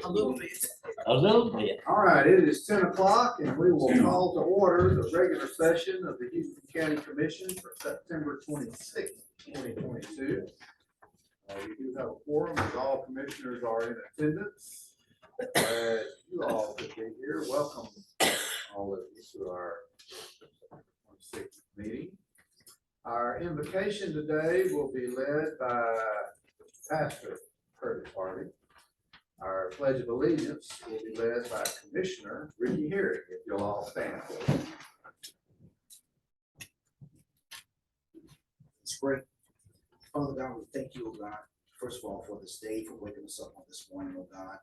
A little bit. A little bit. All right, it is 10 o'clock and we will call to order the regular session of the Houston County Commission for September 26th, 2022. We do have a quorum as all commissioners are in attendance. As you all could be here, welcome all of you to our 26th meeting. Our invocation today will be led by Pastor Curtis Harvey. Our Pledge of Allegiance will be led by Commissioner Ricky Herrick, if you'll all stand. It's great. Father God, we thank you, oh God, first of all, for this day, for waking us up on this morning, oh God.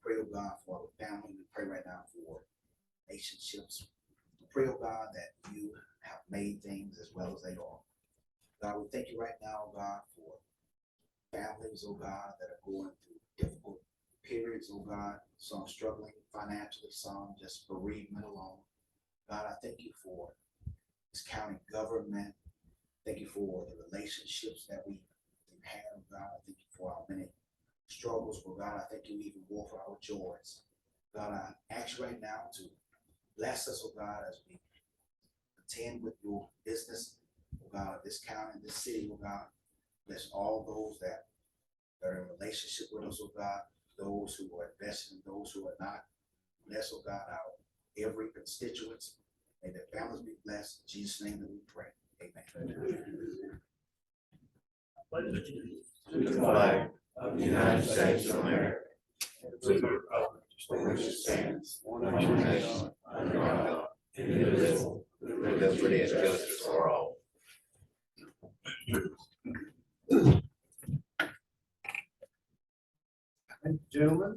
Pray, oh God, for our family. We pray right now for relationships. We pray, oh God, that you have made things as well as they are. God, we thank you right now, oh God, for families, oh God, that are going through difficult periods, oh God, some struggling financially, some just bereavement alone. God, I thank you for this county government. Thank you for the relationships that we have, oh God. I thank you for our many struggles, but God, I thank you even more for our joys. God, I ask you right now to bless us, oh God, as we contend with your business, oh God, this county, this city, oh God. Bless all those that are in relationship with us, oh God. Those who are invested and those who are not. Bless, oh God, our every constituents. May their families be blessed. In Jesus' name that we pray. Amen. To the flag of the United States of America, and to the republic for which it stands, one nation, under God, indivisible, with liberty and justice for all. Thank you, gentlemen.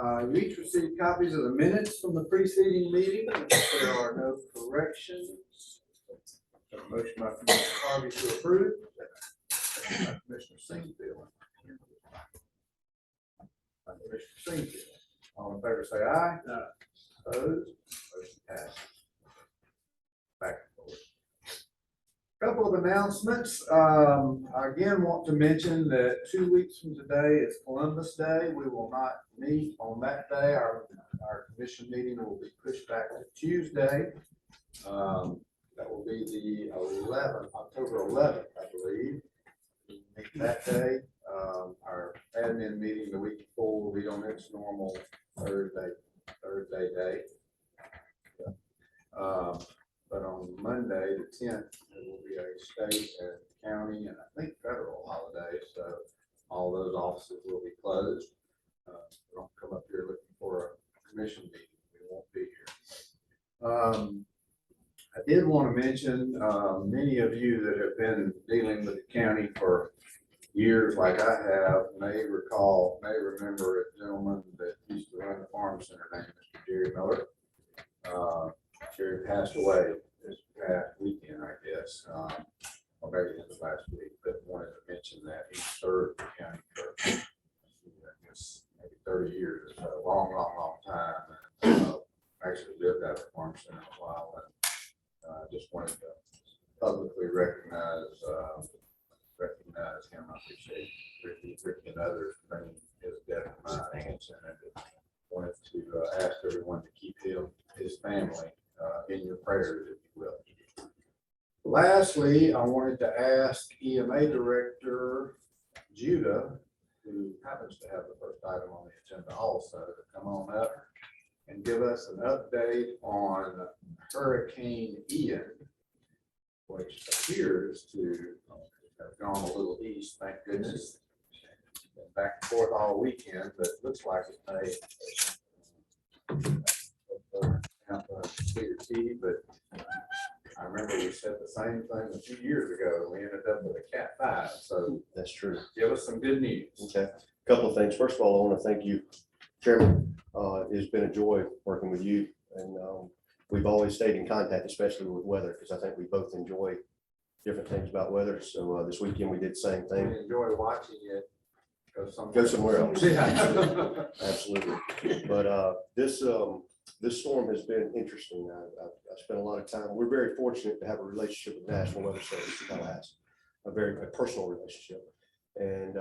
You each received copies of the minutes from the preceding meeting. If there are no corrections, a motion by Commissioner Harvey to approve. Second by Commissioner Singfield. By Commissioner Singfield. All in favor say aye. Aye. Opposed? Motion passes. Back and forth. Couple of announcements. I again want to mention that 2 weeks from today is Columbus Day. We will not meet on that day. Our commission meeting will be pushed back to Tuesday. That will be the 11th, October 11th, I believe. Meet that day. Our admin meeting the week before will be on its normal Thursday day. But on Monday, the 10th, there will be a state and county and I think federal holiday, so all those offices will be closed. Don't come up here looking for a commission meeting. We won't be here. I did want to mention, many of you that have been dealing with the county for years, like I have, may remember a gentleman that used to run the farm center named Mr. Jerry Miller. Jerry passed away this past weekend, I guess, or maybe it was last week, but wanted to mention that he served the county for, I guess, maybe 30 years or so, long time. And, actually lived at a farm center a while, and just wanted to publicly recognize him. I appreciate Ricky and others bringing his death to my attention, and wanted to ask everyone to keep his family in your prayers, if you will. Lastly, I wanted to ask EMA Director Judah, who happens to have the first item on the agenda also, to come on up and give us an update on Hurricane Ian, which appears to have gone a little east, thank goodness. Been back and forth all weekend, but it looks like it may but I remember we said the same thing a few years ago. We ended up with a Cat 5. So That's true. give us some good news. Okay, a couple of things. First of all, I want to thank you, Chairman. It's been a joy working with you, and we've always stayed in contact, especially with weather, because I think we both enjoy different things about weather. So this weekend we did the same We thing. enjoy watching it Go somewhere else. Yeah. Absolutely. But this storm has been interesting. I spent a lot of time. We're very fortunate to have a relationship with National Weather Service in Tallahassee, a very personal relationship. And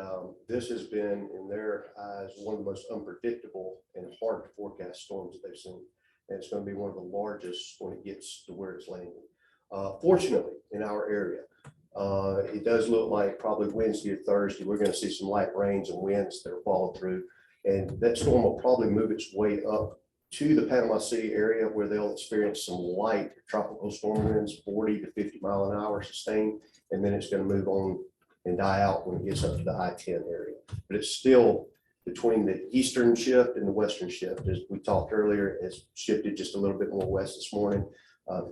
this has been, in their eyes, one of the most unpredictable and hard to forecast storms that they've seen. And it's going to be one of the largest when it gets to where it's landing. Fortunately, in our area, it does look like probably Wednesday or Thursday, we're going to see some light rains and winds that are followed through. And that storm will probably move its way up to the Panama City area where they'll experience some light tropical storm winds, 40 to 50 mile an hour sustained. And then it's going to move on and die out when it gets up to the I-10 area. But it's still between the eastern shift and the western shift. As we talked earlier, it's shifted just a little bit more west this morning. The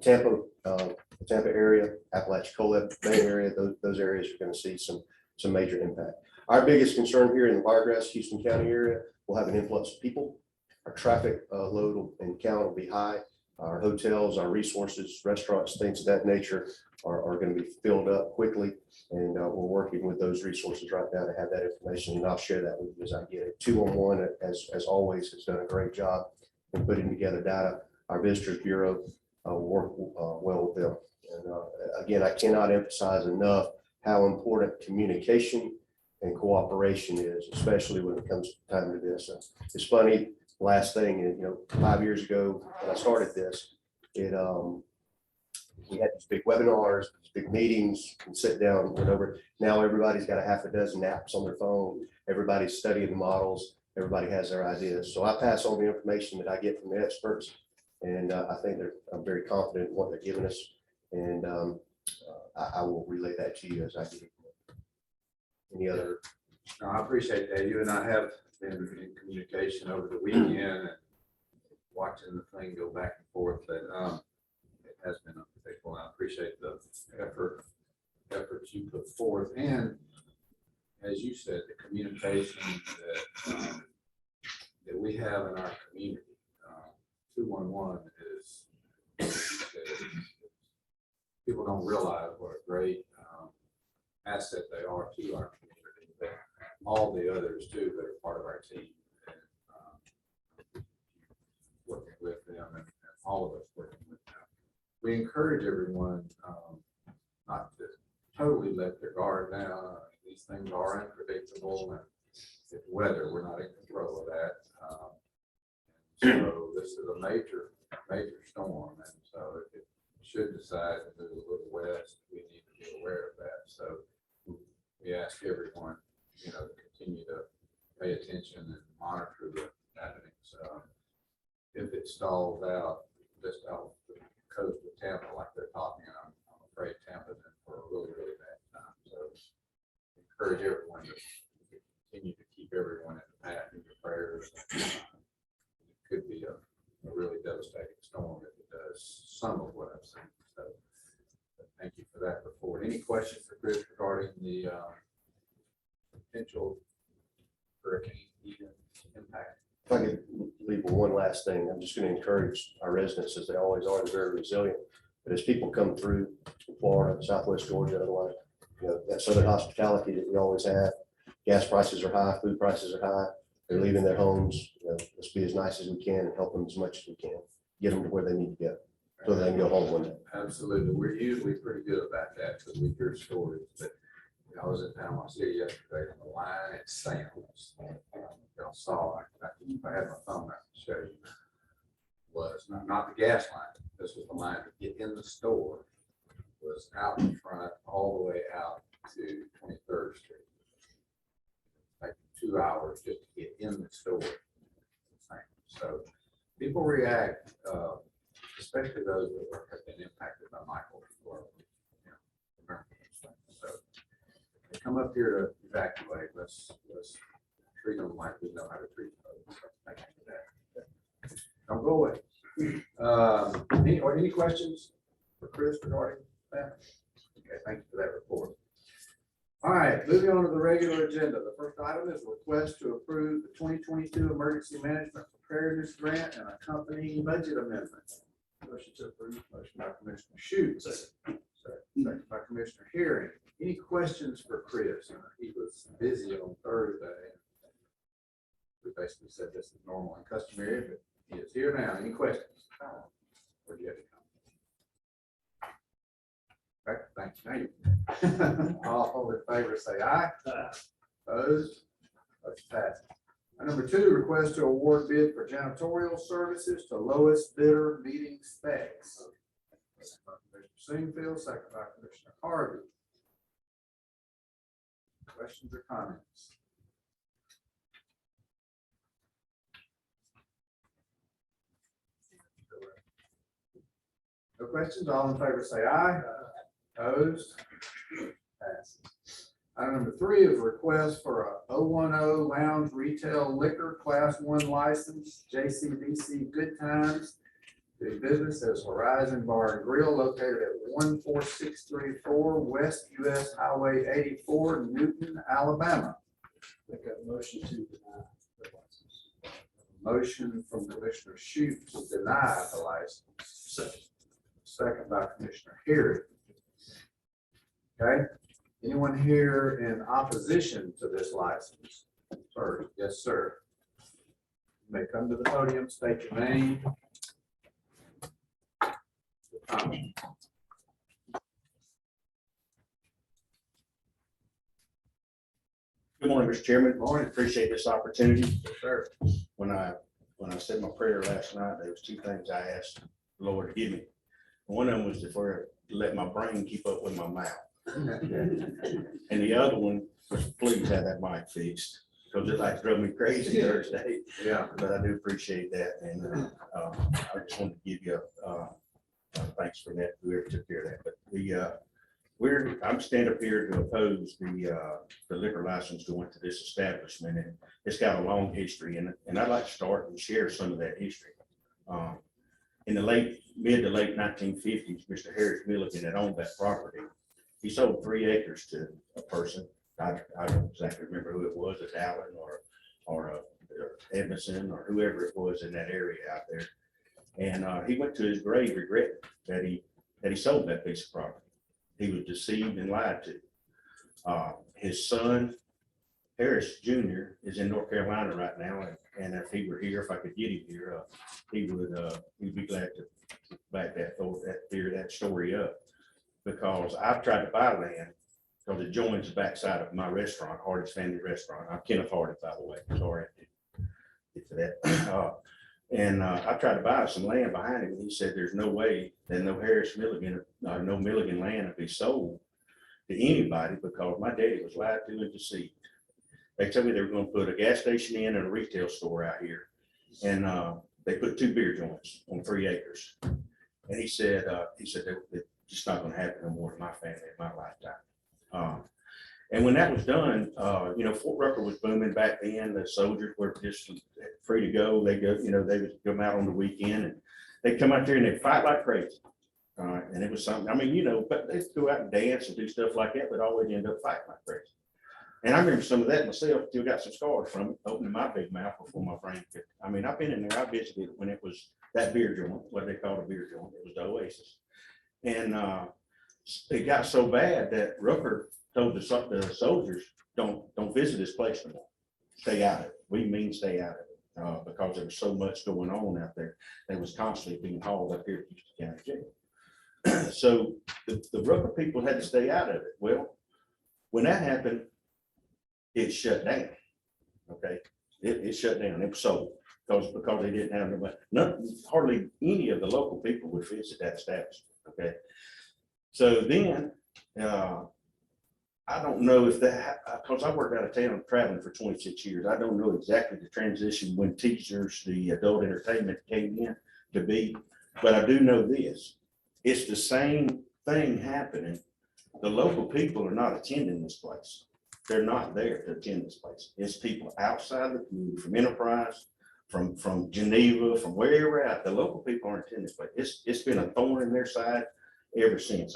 Tampa area, Apalachicola Bay area, those areas are going to see some major impact. Our biggest concern here in the Wiregrass, Houston County area, will have an influx of people. Our traffic load and count will be high. Our hotels, our resources, restaurants, things of that nature are going to be filled up quickly. And we're working with those resources right now to have that information. And I'll share that with you as I get it. 211, as always, has done a great job in putting together data. Our Visitors Bureau work well with them. And again, I cannot emphasize enough how important communication and cooperation is, especially when it comes time to this. And it's funny, last thing, and 5 years ago when I started this, we had these big webinars, these big meetings, and sit down, went over. Now everybody's got a half a dozen apps on their phone. Everybody's studying the models. Everybody has their ideas. So I pass on the information that I get from the experts, and I think I'm very confident in what they're giving us, and I will relay that to you as I get it. Any other? No, I appreciate that. You and I have been in communication over the weekend and watching the thing go back and forth, but it has been unpredictable. I appreciate the efforts you put forth, and as you said, the communication that we have in our community. 211 is people don't realize what a great asset they are to our community, but all the others too that are part of our team, and working with them, and all of us working with them. We encourage everyone not to totally let their guard down. These things are unpredictable, and with weather, we're not in control of that. So this is a major storm, and so if it should decide to move a little west, we need to be aware of that. So we ask everyone, to continue to pay attention and monitor the happenings. If it stalls out just out the coast of Tampa, like they're talking, I'm afraid Tampa's in for a really, really bad time. So encourage everyone to continue to keep everyone in the path in your prayers. It could be a really devastating storm if it does some of what I've seen. So thank you for that report. Any questions for Chris regarding the potential hurricane impact? If I could leave with one last thing, I'm just going to encourage our residents, as they always are, they're very resilient. But as people come through Florida, Southwest Georgia, otherwise, that southern hospitality that we always have, gas prices are high, food prices are high. They're leaving their homes. Let's be as nice as we can and help them as much as we can. Get them to where they need to go so they can go home one day. Absolutely. We're usually pretty good about that because we hear stories. But I was in Panama City yesterday, and the line at Sam's, y'all saw, if I had my phone, I could show you, was not the gas line. This was the line to get in the store, was out in front all the way out to 23rd Street. Like 2 hours just to get in the store. So people react, especially those that have been impacted by Michael. So they come up here to evacuate. Let's treat them like we know how to treat them. Thank you for that. Don't go away. Any questions for Chris regarding that? Okay, thank you for that report. All right, moving on to the regular agenda. The first item is a request to approve the 2022 Emergency Management Preparedness Grant and accompanying budget amendment. Motion to approve. Motion by Commissioner Schutz. Second by Commissioner Herring. Any questions for Chris? He was busy on Thursday. We basically said this is normal and customary, but he is here now. Any questions? Where do you have to Okay, thank you. All in favor, say aye. Opposed? Motion passes. Number 2, request to award bid for janitorial services to lowest bidder meeting specs. Second by Commissioner Singfield, second by Commissioner Harvey. Questions or comments? No questions, all in favor say aye. Opposed? Passes. Item number 3 is a request for a 010 lounge retail liquor class 1 license, JCBC Good Times, doing business as Horizon Bar and Grill located at 14634 West US Highway 84, Newton, Alabama. Make a motion to deny the license. Motion from Commissioner Shute to deny the license. Second by Commissioner Harry. Okay, anyone here in opposition to this license? Sir, yes, sir. You may come to the podium, state your name. Good morning, Mr. Chairman. Morning. Appreciate this opportunity. Yes, sir. When I said my prayer last night, there was 2 things I asked the Lord to give me. One of them was to let my brain keep up with my mouth. And the other one was please have that mic fixed, because it like drove me crazy Thursday. Yeah. But I do appreciate that. And I just wanted to give you thanks for that, whoever took care of that. But I'm standing up here to oppose the liquor license going to this establishment, and it's got a long history, and I'd like to start and share some of that history. In the mid to late 1950s, Mr. Harris Milligan had owned that property. He sold 3 acres to a person. I don't exactly remember who it was, a Dowling or Edmondson or whoever it was in that area out there. And he went to his grave regretting that he sold that piece of property. He was deceived and lied to. His son, Harris Jr., is in North Carolina right now, and if he were here, if I could get him here, he'd be glad to back that story up, because I've tried to buy land because it joins the backside of my restaurant, Hardy's Family Restaurant. I'm Kenneth Hardy, by the way. Sorry to get to that. And I tried to buy some land behind him, and he said there's no way that no Milligan land would be sold to anybody, because my daddy was lied to and deceived. They told me they were going to put a gas station in and a retail store out here, and they put 2 beer joints on 3 acres. And he said that just not going to happen no more in my family in my lifetime. And when that was done, Fort Rucker was booming back then. The soldiers were just free to go. They would come out on the weekend, and they'd come out there and they'd fight like crazy. And it was something, but they'd go out and dance and do stuff like that, but always end up fighting like crazy. And I remember some of that myself, still got some scars from it, opening my big mouth before my brain could. I've been in there, I visited when it was that beer joint, what they called a beer joint. It was the Oasis. And it got so bad that Rucker told the soldiers, don't visit this place no more. Stay out of it. We mean stay out of it, because there was so much going on out there. They was constantly being hauled up here to Houston County Jail. So the Rucker people had to stay out of it. Well, when that happened, it shut down. Okay, it shut down. It was sold because they didn't have nobody. Hardly any of the local people would visit that establishment. Okay, so then I don't know if that, because I worked out of town traveling for 26 years. I don't know exactly the transition when teachers, the adult entertainment came in to be, but I do know this. It's the same thing happening. The local people are not attending this place. They're not there to attend this place. It's people outside the community, from Enterprise, from Geneva, from wherever out. The local people aren't attending this place. It's been a thorn in their side ever since.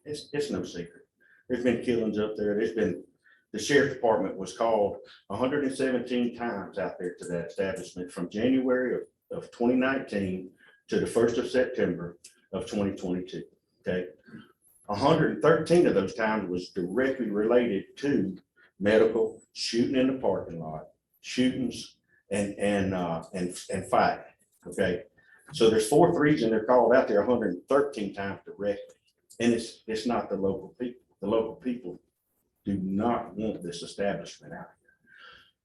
It's no secret. There's been killings up there. The sheriff's department was called 117 times out there to that establishment from January of 2019 to the 1st of September of 2022. Okay. 113 of those times was directly related to medical, shooting in the parking lot, shootings, and fighting. Okay, so there's 4 reasons they're called out there 113 times directly, And it's not the local people. The local people do not want this establishment out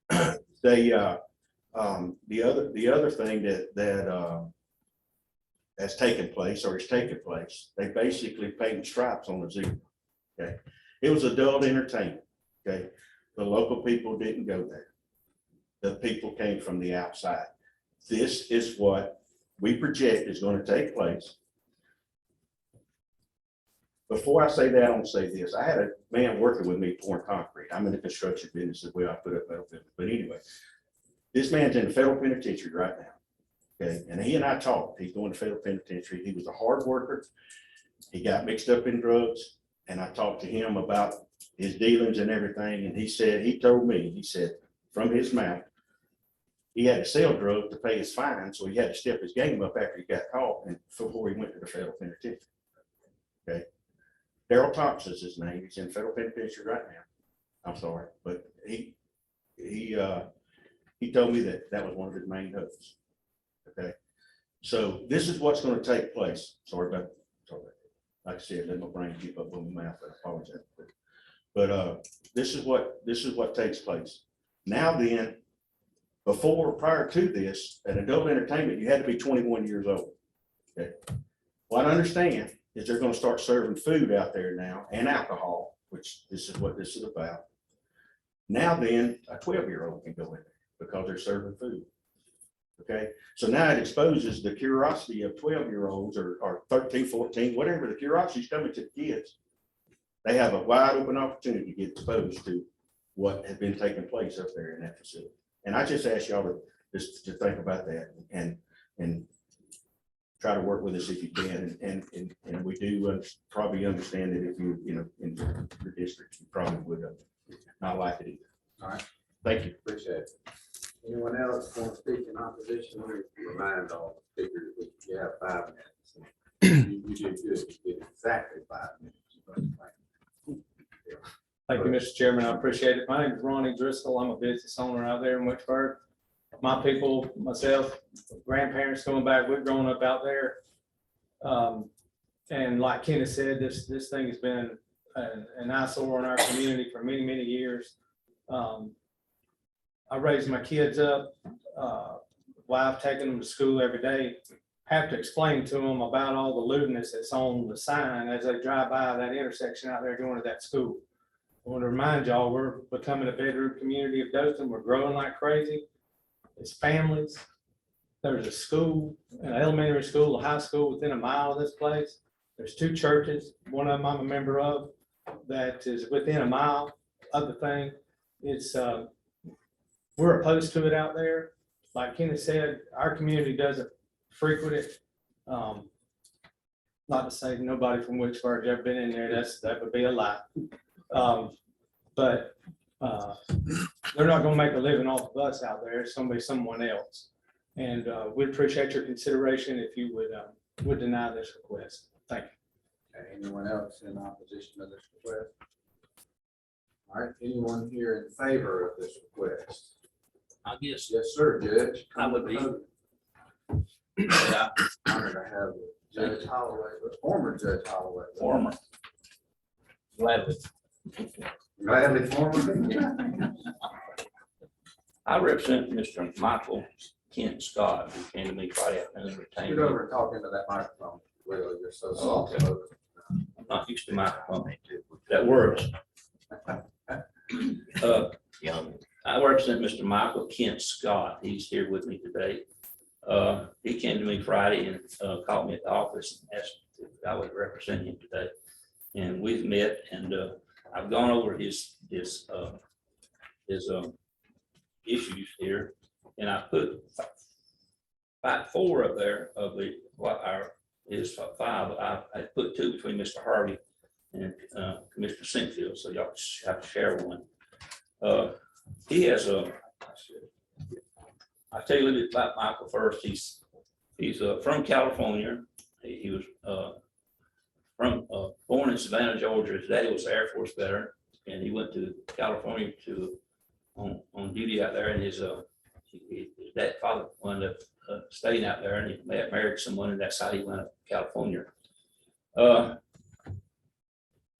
here. They, the other thing that has taken place or is taking place, they basically painted stripes on the zoo. Okay, it was adult entertainment. Okay, the local people didn't go there. The people came from the outside. This is what we project is going to take place. Before I say that, I want to say this. I had a man working with me pouring concrete. I'm in the construction business as well. I put up metal buildings. But anyway, this man's in the federal penitentiary right now. Okay, and he and I talked. He's going to federal penitentiary. He was a hard worker. He got mixed up in drugs, and I talked to him about his dealings and everything. And he told me, he said from his mouth, he had to sell drugs to pay his fine, so he had to step his game up after he got caught and before he went to the federal penitentiary. Okay. Daryl Thompson is his name. He's in federal penitentiary right now. I'm sorry, but he told me that was one of his main hopes. Okay, so this is what's going to take place. Sorry about that. Like I said, let my brain keep up with my mouth. I apologize. But this is what takes place. Now then, prior to this, at adult entertainment, you had to be 21 years old. Okay, what I understand is they're going to start serving food out there now and alcohol, which this is what this is about. Now then, a 12-year-old can go in there because they're serving food. Okay, so now it exposes the curiosity of 12-year-olds or 13, 14, whatever, the curiosity is coming to the kids. They have a wide open opportunity to get exposed to what has been taking place up there in that facility. And I just ask y'all to think about that and try to work with us if you can. And we do probably understand that if you in your district, you probably would not like it either. All right. Thank you. Appreciate it. Anyone else want to speak in opposition? Let me remind all the speakers that you have 5 minutes. You did good. You did exactly 5 minutes. Thank you, Mr. Chairman. I appreciate it. My name is Ronnie Gristle. I'm a business owner out there in Wicksburg. My people, myself, grandparents going back, we've grown up out there. And like Kenneth said, this thing has been an eyesore in our community for many, many years. I raised my kids up, wife taking them to school every day. Have to explain to them about all the lewdness that's on the sign as they drive by that intersection out there going to that school. I want to remind y'all, we're becoming a bedroom community of Dothan. We're growing like crazy. It's families. There's a school, an elementary school, a high school within a mile of this place. There's 2 churches. One of them I'm a member of that is within a mile of the thing. It's we're opposed to it out there. Like Kenneth said, our community doesn't frequent it. Not to say nobody from Wicksburg's ever been in there. That would be a lie. But they're not going to make a living off of us out there. It's going to be someone else. And we'd appreciate your consideration if you would deny this request. Thank you. Okay, anyone else in opposition to this request? All right, anyone here in favor of this request? I guess Yes, sir, Judge. I would be. Yeah, honored to have Judge Holloway, but former Judge Holloway. Former. Gladly. Gladly former. I represent Mr. Michael Kent Scott, who came to me Friday afternoon. Get retained over me. and talk into that microphone. Really, you're so Oh, soft. okay. I'm not used to microphone. That works. I represent Mr. Michael Kent Scott. He's here with me today. He came to me Friday and called me at the office and asked if I would represent him today. And we've met, and I've gone over his issues here, and I put about 4 up there of his 5. I put 2 between Mr. Harvey and Commissioner Sinkfield, so y'all have to share one. He has I'll tell you a little bit about Michael first. He's from California. He was born in Savannah, Georgia. His daddy was an Air Force veteran, and he went to California on duty out there. And his dad father wound up staying out there, and he married someone, and that's how he went up to California.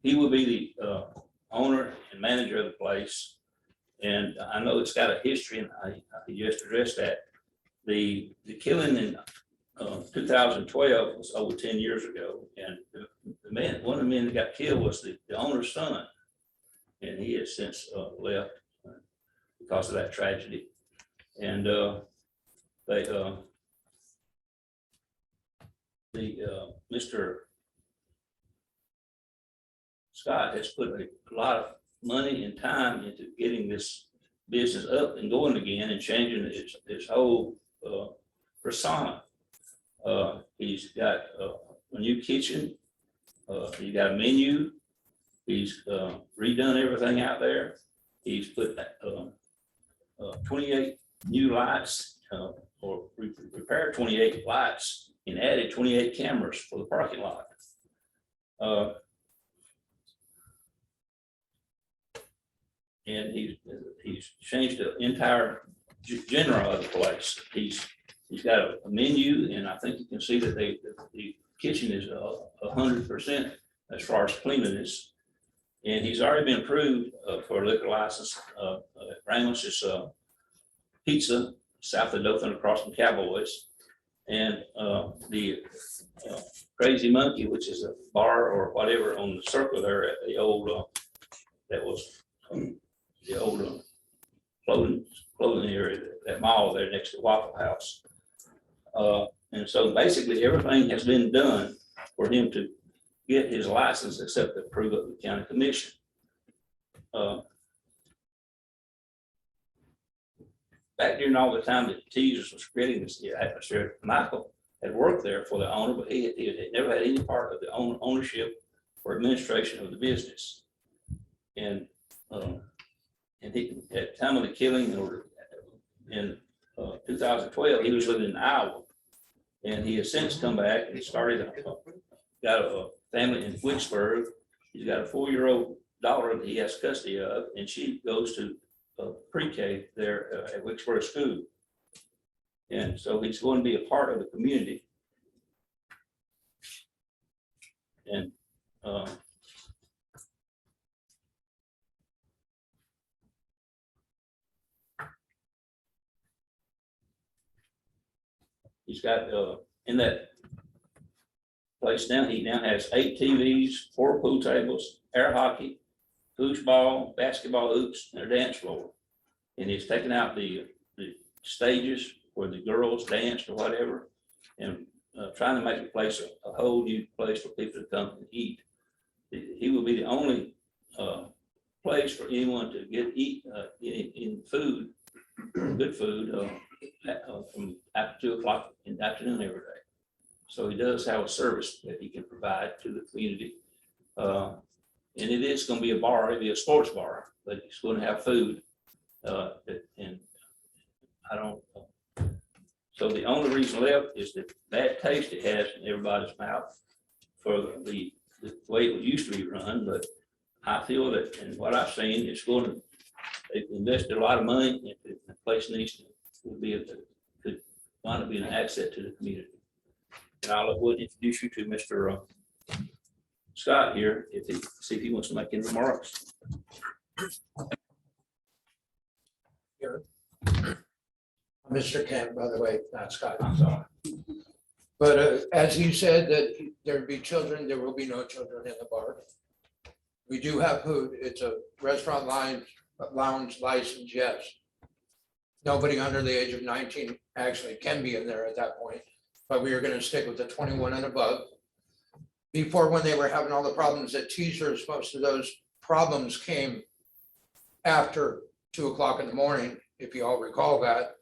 he will be the owner and manager of the place. And I know it's got a history, and I just addressed that. The killing in 2012 was over 10 years ago, and the man, one of the men that got killed was the owner's son, and he has since left because of that tragedy. And Mr. Scott has put a lot of money and time into getting this business up and going again and changing its whole persona. He's got a new kitchen. He's got a menu. He's redone everything out there. He's put 28 new lights, or repaired 28 lights and added 28 cameras for the parking lot. And he's changed the entire genre of the place. He's got a menu, and I think you can see that the kitchen is 100% as far as cleanliness. And he's already been approved for a liquor license. Ramos's Pizza, south of Dothan, across from Cowboys, and the Crazy Monkey, which is a bar or whatever on the circle there at the old that was the old clothing area, that mall there next to Waffle House. And so basically everything has been done for him to get his license except the approval of the county commission. Back during all the time that Teasers was creating this atmosphere, Michael had worked there for the owner, but he had never had any part of the ownership or administration of the business. And he, at the time of the killing, or in 2012, he was living in Iowa, and he has since come back and started got a family in Wicksburg. He's got a 4-year-old daughter that he has custody of, and she goes to pre-K there at Wicksburg School. And so he's going to be a part of the community. And he's got in that place now, he now has 8 TVs, 4 pool tables, air hockey, foosball, basketball hoops, and a dance floor. And he's taken out the stages where the girls danced or whatever, and trying to make the place a whole new place for people to come and eat. He will be the only place for anyone to eat in food, good food, from after 2 o'clock in the afternoon every day. So he does have a service that he can provide to the community. And it is going to be a bar, it'll be a sports bar, but it's going to have food. And I don't, so the only reason left is the bad taste it has in everybody's mouth for the way it used to be run. But I feel that, and what I've seen, it's going to, they've invested a lot of money, and the place needs to could wind up being an asset to the community. And I'll introduce you to Mr. Scott here, see if he wants to make any remarks. Mr. Kent, by the way, not Scott. But as he said that there'd be children, there will be no children in the bar. We do have food. It's a restaurant lounge license, yes. Nobody under the age of 19 actually can be in there at that point, but we are going to stick with the 21 and above. Before, when they were having all the problems at Teasers, most of those problems came after 2 o'clock in the morning, if you all recall that.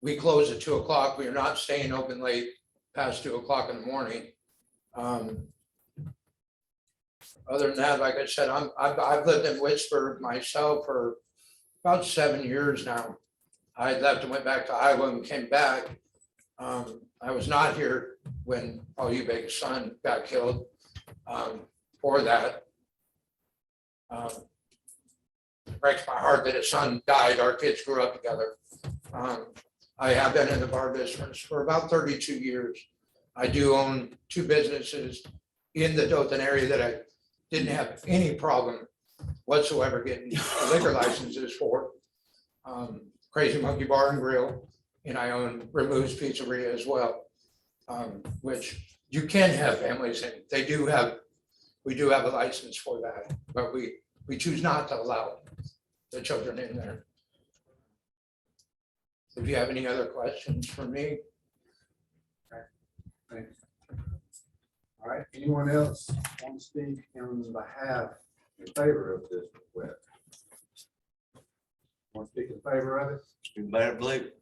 We close at 2 o'clock. We are not staying open late past 2 o'clock in the morning. Other than that, like I said, I've lived in Wicksburg myself for about 7 years now. I left and went back to Iowa and came back. I was not here when Paul Eubank's son got killed for that. Breaks my heart that his son died. Our kids grew up together. I have been in the bar business for about 32 years. I do own 2 businesses in the Dothan area that I didn't have any problem whatsoever getting liquor licenses for. Crazy Monkey Bar and Grill, and I own Remove's Pizzeria as well. Which you can have families and we do have a license for that, but we choose not to allow the children in there. If you have any other questions for me. Thanks. All right, anyone else want to speak on behalf, in favor of this request? Want to speak in favor of it? You better believe it.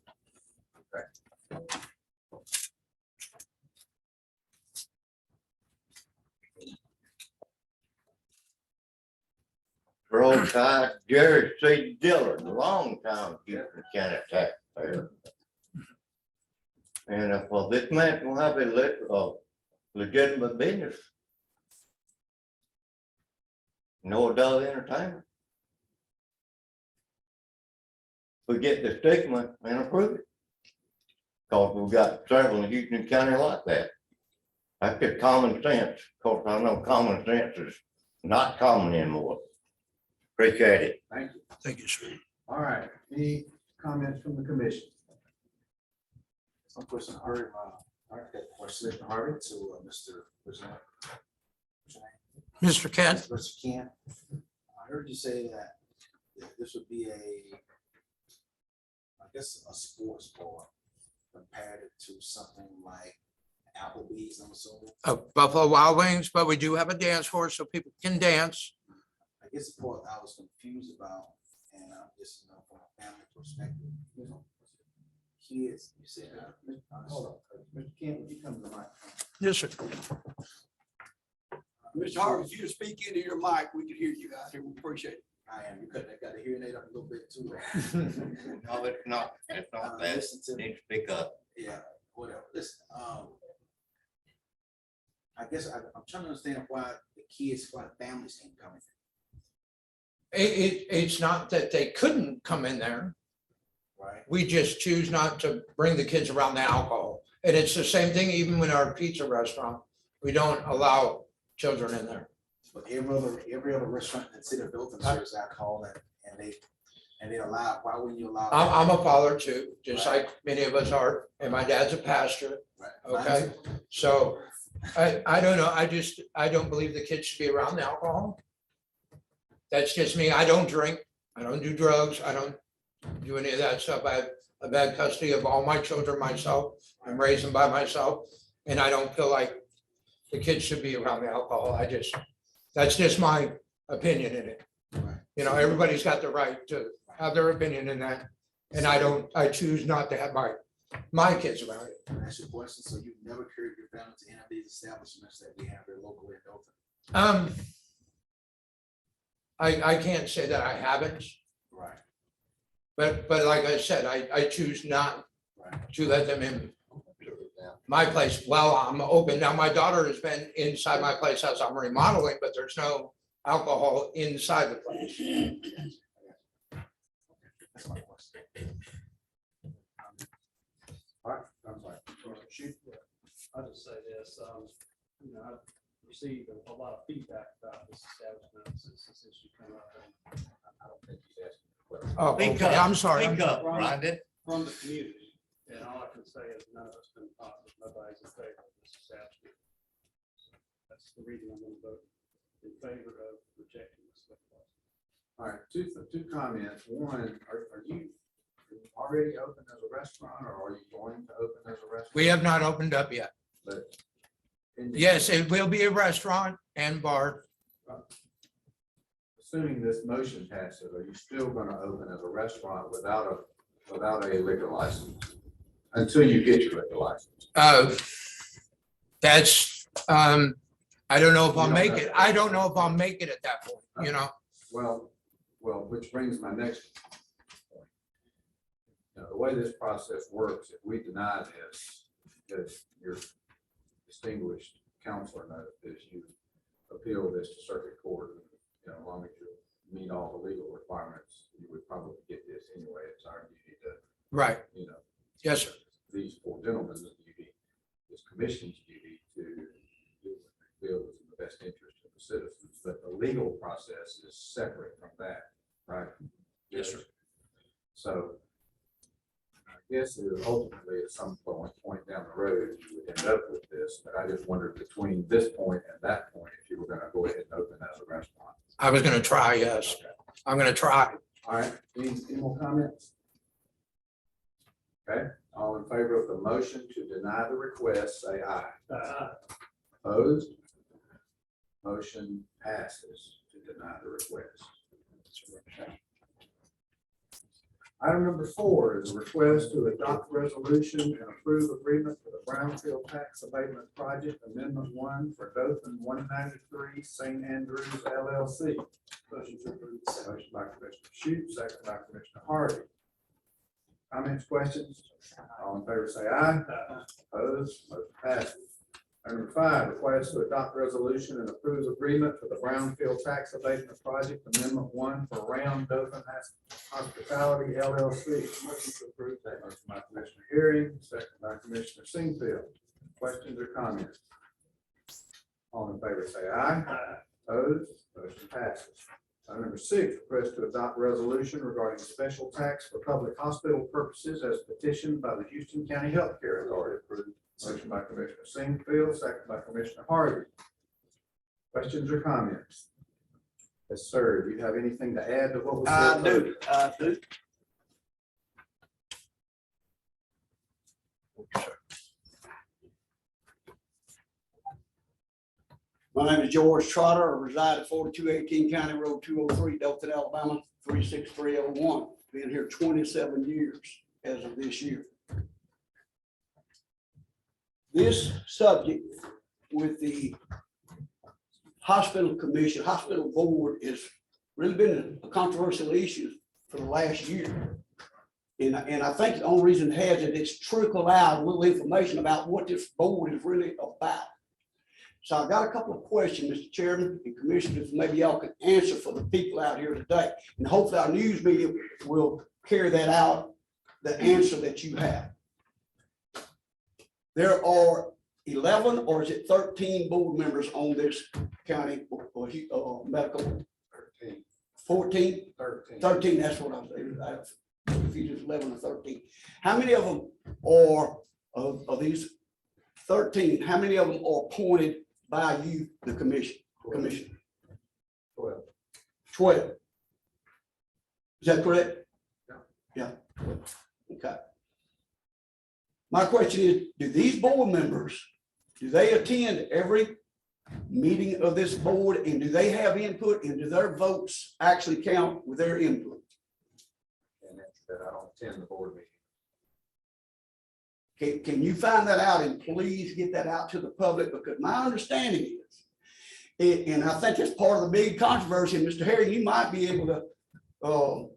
Roll Tide, Jerry C. Dillard, long time Houston County taxpayer. And for this man will have a legitimate business. No adult entertainment. We get the stigma and approve it. Cause we've got several in Houston County like that. That's just common sense. Of course, I know common sense is not common anymore. Appreciate it. Thank you. Thank you, sir. All right, any comments from the commission? Some question I heard, I got a question from Harvard to Mr. President. Mr. Kent, Mr. Kent, I heard you say that this would be I guess, a sports bar compared to something like Applebee's, I'm assuming. Buffalo Wild Wings, but we do have a dance floor so people can dance. I guess the part I was confused about, and just, from a family perspective, kids, you said, hold on, Mr. Kent, would you come to the mic? Yes, sir. Mr. Harvey, if you would speak into your mic, we could hear you out here. We appreciate it. I am, you got the hearing aid up a little bit too. No, it's not bad. Listen to Need me, to speak up. yeah, whatever, listen, I guess I'm trying to understand why families can't come in. It's not that they couldn't come in there. Right. We just choose not to bring the kids around the alcohol. And it's the same thing even with our pizza restaurant. We don't allow children in there. But every other restaurant in the city of Dothan serves alcohol and they allow, why wouldn't you allow? I'm a father too, just like many of us are, and my dad's a pastor. Right. Okay, so I don't know. I don't believe the kids should be around the alcohol. That's just me. I don't drink. I don't do drugs. I don't do any of that stuff. I've had custody of all my children myself. I'm raised them by myself. And I don't feel like the kids should be around the alcohol. That's just my opinion in it. Right. Everybody's got the right to have their opinion in that. And I choose not to have my kids around it. Can I ask you a question? So you've never carried your family to any of these establishments that we have here locally in Dothan? I can't say that I haven't, Right. but like I said, I choose not Right. to let them in my place. Well, I'm open. Now, my daughter has been inside my place as I'm remodeling, but there's no alcohol inside the place. That's my question. All right, I'm sorry. I'll just say this, I've received a lot of feedback about this establishment since you come up. And I don't think he's asking a question. Oh, Speak okay, up. I'm sorry. Speak up, Rhonda. from the community, and all I can say is none of us been positive, nobody's in favor of this establishment. That's the reason I'm gonna vote in favor of rejecting this. All right, two comments. One, are you already open as a restaurant, or are you going to open as a restaurant? We have not opened up yet. But in the- Yes, it will be a restaurant and bar. Assuming this motion passes, are you still gonna open as a restaurant without a liquor license? Until you get your liquor license? That's, I don't know if I'll You don't make know. it. I don't know if I'll make it at that point, Well, which brings my next point. Now, the way this process works, if we deny this, if your distinguished counselor knows this, you appeal this to circuit court, as long as you meet all the legal requirements, you would probably get this anyway. It's our duty to, right. Yes, sir. these four gentlemen's duty, this commission's duty to do what they feel is in the best interest of the citizens, but the legal process is separate from that, right? Yes, sir. So I guess it would ultimately at some point down the road, you would end up with this, but I just wondered between this point and that point, if you were gonna go ahead and open as a restaurant. I was gonna try, yes. I'm gonna try. All right, any more comments? Okay, all in favor of the motion to deny the request, say aye. Opposed? Motion passes to deny the request. Item number 4 is a request to adopt resolution and approve agreement for the Brownfield Tax Abatement Project Amendment 1 for Dothan 193 St. Andrews LLC. Motion to approve. Motion by Commissioner Shute, second by Commissioner Harvey. Comments, questions? All in favor say aye. Opposed? Motion passes. Item number 5, request to adopt resolution and approve agreement for the Brownfield Tax Abatement Project Amendment 1 for Round Dothan Hospitality LLC. Motion to approve. Motion by Commissioner Herring, second by Commissioner Singfield. Questions or comments? All in favor say aye. Opposed? Motion passes. Item number 6, request to adopt resolution regarding special tax for public hospital purposes as petitioned by the Houston County Healthcare Authority. Approved. Motion by Commissioner Singfield, second by Commissioner Harvey. Questions or comments? Yes, sir. Do you have anything to add to what was said? I do. My name is George Trotter. I reside at 4218 County Road 203, Dothan, Alabama, 36301. Been here 27 years as of this year. This subject with the hospital commission, hospital board has really been a controversial issue for the last year. And I think the only reason it has it, it's trickled out a little information about what this board is really about. So I've got a couple of questions, Mr. Chairman and Commissioners, maybe y'all can answer for the people out here today. And hopefully our news media will carry that out, the answer that you have. There are 11 or is it 13 board members on this county medical? 13. 14? 13. 13, that's what I'm saying. If you just 11 or 13. How many of them are, of these 13, how many of them are appointed by you, the commission? 12. 12. Is that correct? Yeah. Yeah. Okay. My question is, do these board members, do they attend every meeting of this board and do they have input and do their votes actually count with their input? And that's that I don't attend the board meeting. Can you find that out and please get that out to the public? Because my understanding is, and I think it's part of the big controversy, Mr. Harry, you might be able to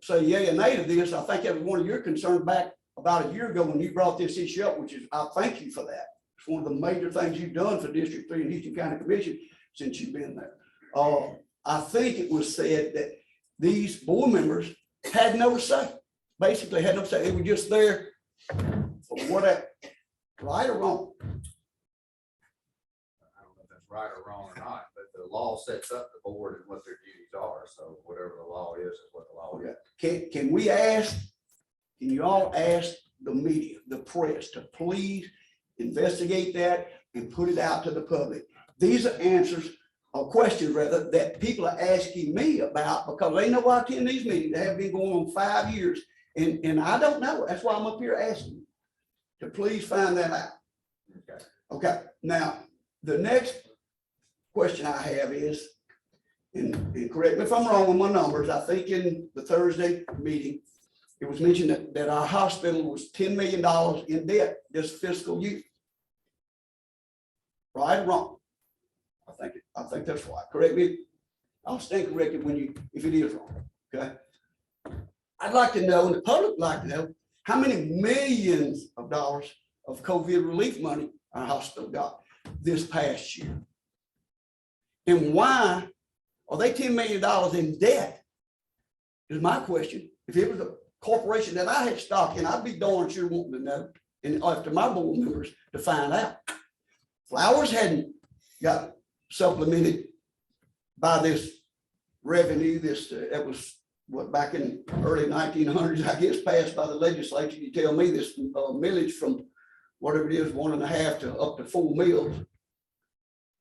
say yay or nay to this. I think that was one of your concerns back about a year ago when you brought this issue up, which is, I thank you for that. It's one of the major things you've done for District 3 and Houston County Commission since you've been there. I think it was said that these board members had no say, basically had no say. They were just there for whatever, right or wrong. I don't know if that's right or wrong or not, but the law sets up the board and what their duties are. So whatever the law is what the law is. Can we ask, can you all ask the media, the press to please investigate that and put it out to the public? These are answers or questions rather that people are asking me about because they know I attend these meetings. They have been going on 5 years and I don't know. That's why I'm up here asking you to please find that out. Okay. Okay, now the next question I have is, and correct me if I'm wrong with my numbers, I think in the Thursday meeting, it was mentioned that our hospital was $10 million in debt this fiscal year. Right or wrong? I think that's right. Correct me. I'll stand corrected if it is wrong. Okay. I'd like to know, and the public would like to know, how many millions of dollars of COVID relief money our hospital got this past year. And why are they $10 million in debt? Is my question. If it was a corporation that I had stock in, I'd be darn sure wanting to know, and after my board members to find out. Flowers hadn't got supplemented by this revenue, that was what, back in early 1900s, I guess, passed by the legislature. You tell me this millage from whatever it is, 1.5 to up to 4 mills.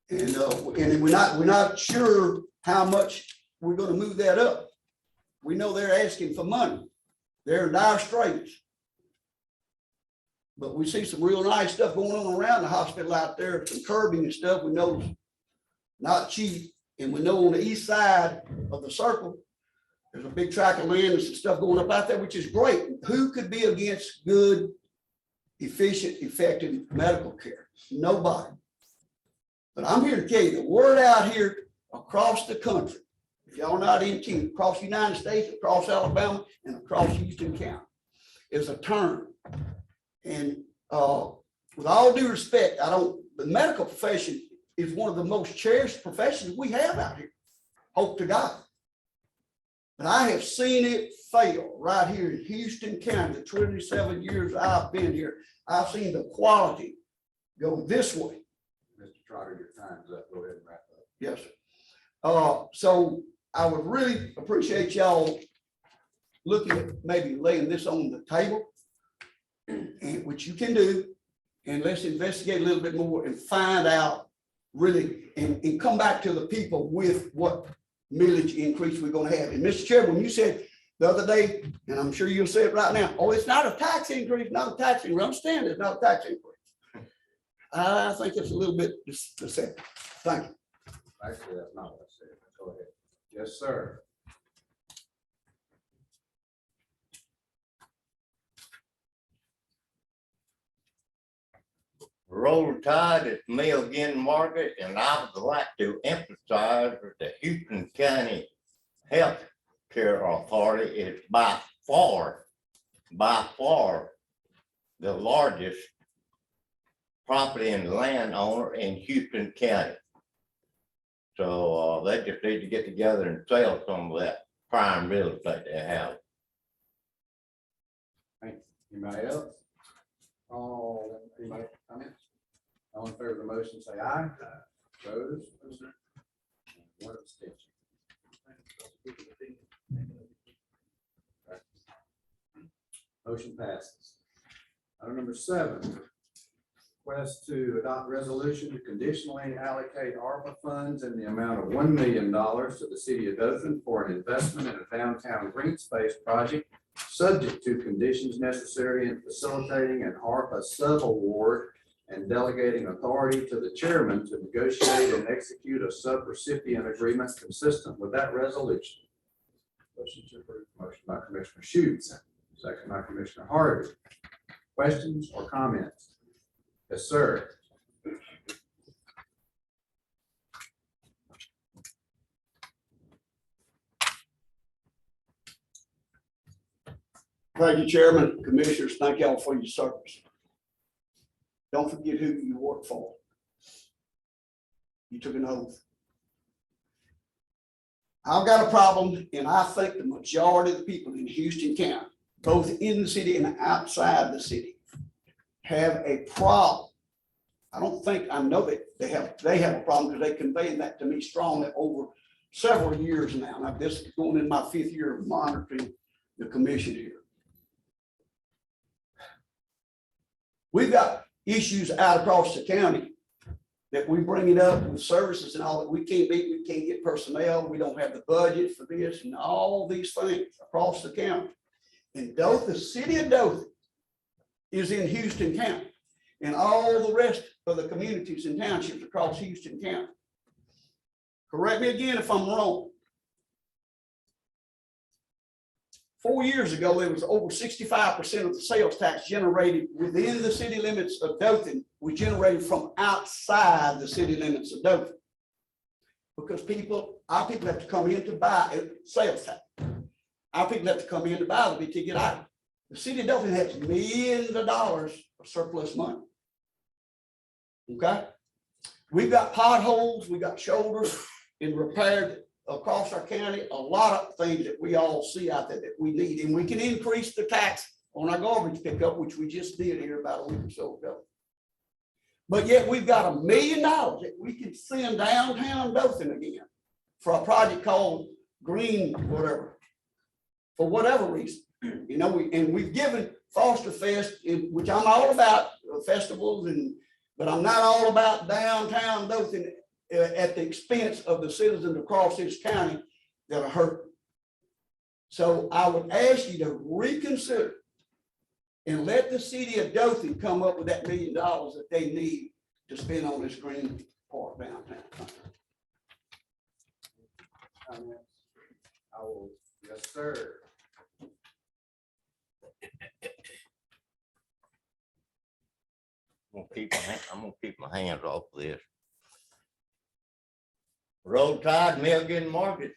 And we're not sure how much we're gonna move that up. We know they're asking for money. They're in dire straits. But we see some real nice stuff going on around the hospital out there, some curbing and stuff. We know it's not cheap. And we know on the east side of the circle, there's a big tract of land and some stuff going up out there, which is great. Who could be against good, efficient, effective medical care? Nobody. But I'm here to tell you, the word out here across the country, if y'all not in tune, across the United States, across Alabama, and across Houston County, is a term. And with all due respect, the medical profession is one of the most cherished professions we have out here. Hope to God. But I have seen it fail right here in Houston County, the 27 years I've been here. I've seen the quality go this way. Mr. Trotter, your time's up. Go ahead and wrap up. Yes, sir. So I would really appreciate y'all looking at maybe laying this on the table, and which you can do, and let's investigate a little bit more and find out really, and come back to the people with what millage increase we're gonna have. And Mr. Chairman, when you said the other day, and I'm sure you'll say it right now, oh, it's not a tax increase, not a tax increase. I understand it's not a tax increase. I think it's a little bit deceptive. Thank you. Actually, that's not what I said. Go ahead. Yes, sir. Roll Tide at Mill Market, and I would like to emphasize that the Houston County Health Care Authority is by far the largest property and landowner in Houston County. So they just need to get together and sell some of that prime real estate they have. Anybody else? Anybody comments? All in favor of the motion, say aye. Opposed? One abstention. Motion passes. Item number 7, request to adopt resolution to conditionally allocate Arba funds in the amount of $1 million to the city of Dothan for an investment in a downtown Greenspace project, subject to conditions necessary in facilitating an Arba sub-award and delegating authority to the chairman to negotiate and execute a sub-recipient agreement consistent with that resolution. Motion to approve. Motion by Commissioner Schutz, second by Commissioner Harvey. Questions or comments? Yes, sir. Thank you, Chairman, Commissioners. Thank y'all for your service. Don't forget who you work for. You took an oath. I've got a problem, and I think the majority of the people in Houston County, both in the city and outside the city, have a problem. I know that they have a problem because they conveyed that to me strongly over several years now. Now, this is going in my 5th year of monitoring the commission here. We've got issues out across the county that we bring it up with services and all that. We can't meet, we can't get personnel. We don't have the budget for this and all these things across the county. And Dothan, the city of Dothan is in Houston County, and all the rest of the communities and townships across Houston County. Correct me again if I'm wrong. 4 years ago, there was over 65% of the sales tax generated within the city limits of Dothan was generated from outside the city limits of Dothan. Because our people have to come in to buy a sales tax. Our people have to come in to buy the big ticket item. The city of Dothan has millions of dollars of surplus money. Okay? We've got potholes, we got shoulders and repaired across our county, a lot of things that we all see out there that we need, and we can increase the tax on our garbage pickup, which we just did here about a week or so ago. But yet we've got $1 million that we can send downtown Dothan again for a project called Green, whatever, for whatever reason. You know, we've given Foster Fest, which I'm all about festivals but I'm not all about downtown Dothan at the expense of the citizens across this county that are hurt. So I would ask you to reconsider and let the city of Dothan come up with that $1 million that they need to spend on this green park downtown. Comments? I will, yes, sir. I'm gonna keep my hands off this. Roadside Milligan Market,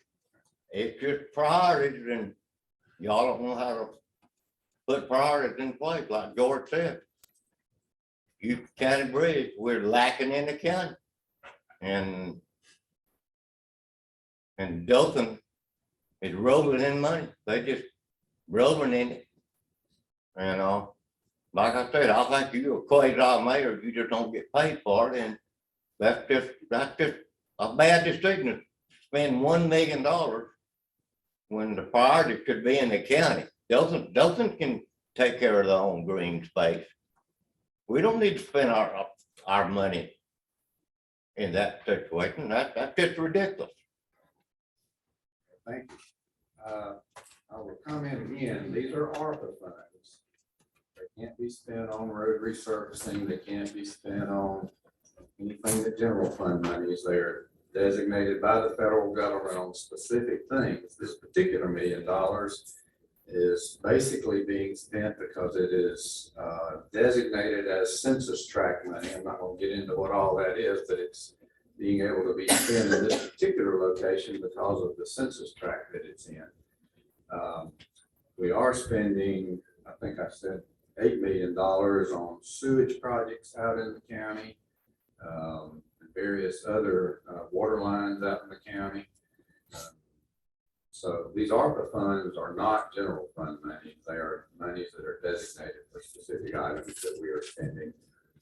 it's just priorities, and y'all don't know how to put priorities in place, like George said. Houston County Bridge, we're lacking in the county. And Dothan is rolling in money, they just rolling in it. And like I said, I think you're a quasi-mayor, you just don't get paid for it, and that's just a bad decision to spend $1 million when the priority could be in the county. Dothan can take care of their own green space. We don't need to spend our money in that situation. That's just ridiculous. Thank you. I will comment again, these are ARPA funds. They can't be spent on road resurfacing, they can't be spent on anything that general fund money is there, designated by the federal government on specific things. This particular $1 million is basically being spent because it is designated as census tract money. I'm not going to get into what all that is, but it's being able to be spent in this particular location because of the census tract that it's in. We are spending, I think I said, $8 million on sewage projects out in the county, and various other water lines out in the county. So these ARPA funds are not general fund money. They are monies that are designated for specific items that we are spending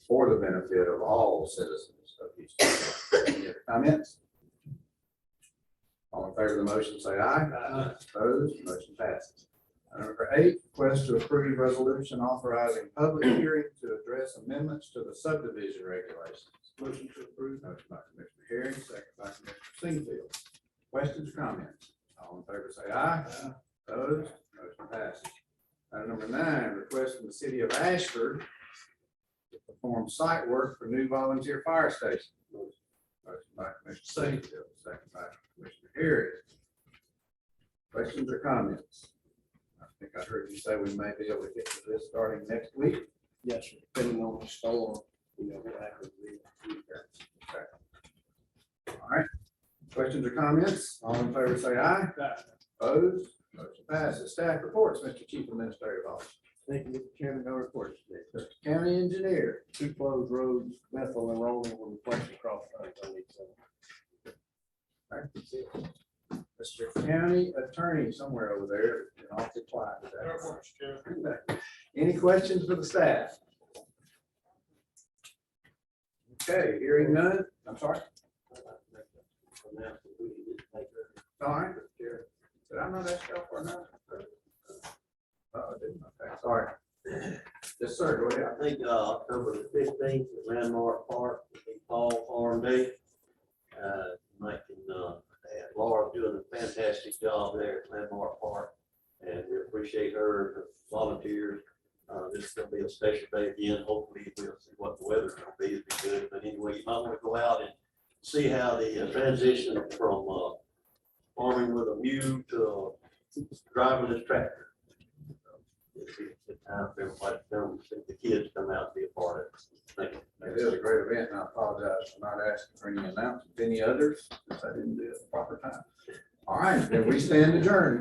for the benefit of all citizens of Houston. Any other comments? All in favor of the motion, say aye. Aye. Opposed, motion passes. Number 8, request to approve resolution authorizing public hearing to address amendments to the subdivision regulations. Motion to approve. Motion by Commissioner Herring, second by Commissioner Singfield. Questions, comments? All in favor say aye. Aye. Opposed, motion passes. Item number 9, request from the city of Ashford to perform site work for new volunteer fire station. Motion by Commissioner Singfield, second by Commissioner Herring. Questions or comments? I think I heard you say we may be able to get to this starting next week. Yes, sir. Depending on the storm, what happens. Okay. All right. Questions or comments? All in favor say aye. Aye. Opposed? Motion passes. Staff reports, Mr. Chief Administrative Officer. Thank you, Mr. Chairman. No reports today. Mr. County Engineer. 2 closed roads, Bethel and Rolling will replace the cross roads on each side. All right. Mr. County Attorney somewhere over there, awfully quiet today. Any questions for the staff? Okay, hearing none. I'm sorry. All right. Did I not ask y'all for another? Oh, I didn't. Okay, sorry. Yes, sir. Go ahead. I think October the 15th at Landmark Park will be Fall Farm Day. Laura's doing a fantastic job there at Landmark Park, and we appreciate her and her volunteers. This is going to be a special day again. Hopefully, we'll see what the weather's going to be. It'll be good. But anyway, you might want to go out and see how the transition from farming with a mule to driving this tractor. It'll be a good time for everybody to come, see the kids come out and be a part of it. Thank you. It is a great event, and I apologize for not asking for any announcements. Any others? Since I didn't do it at the proper time. All right, then we stand adjourned.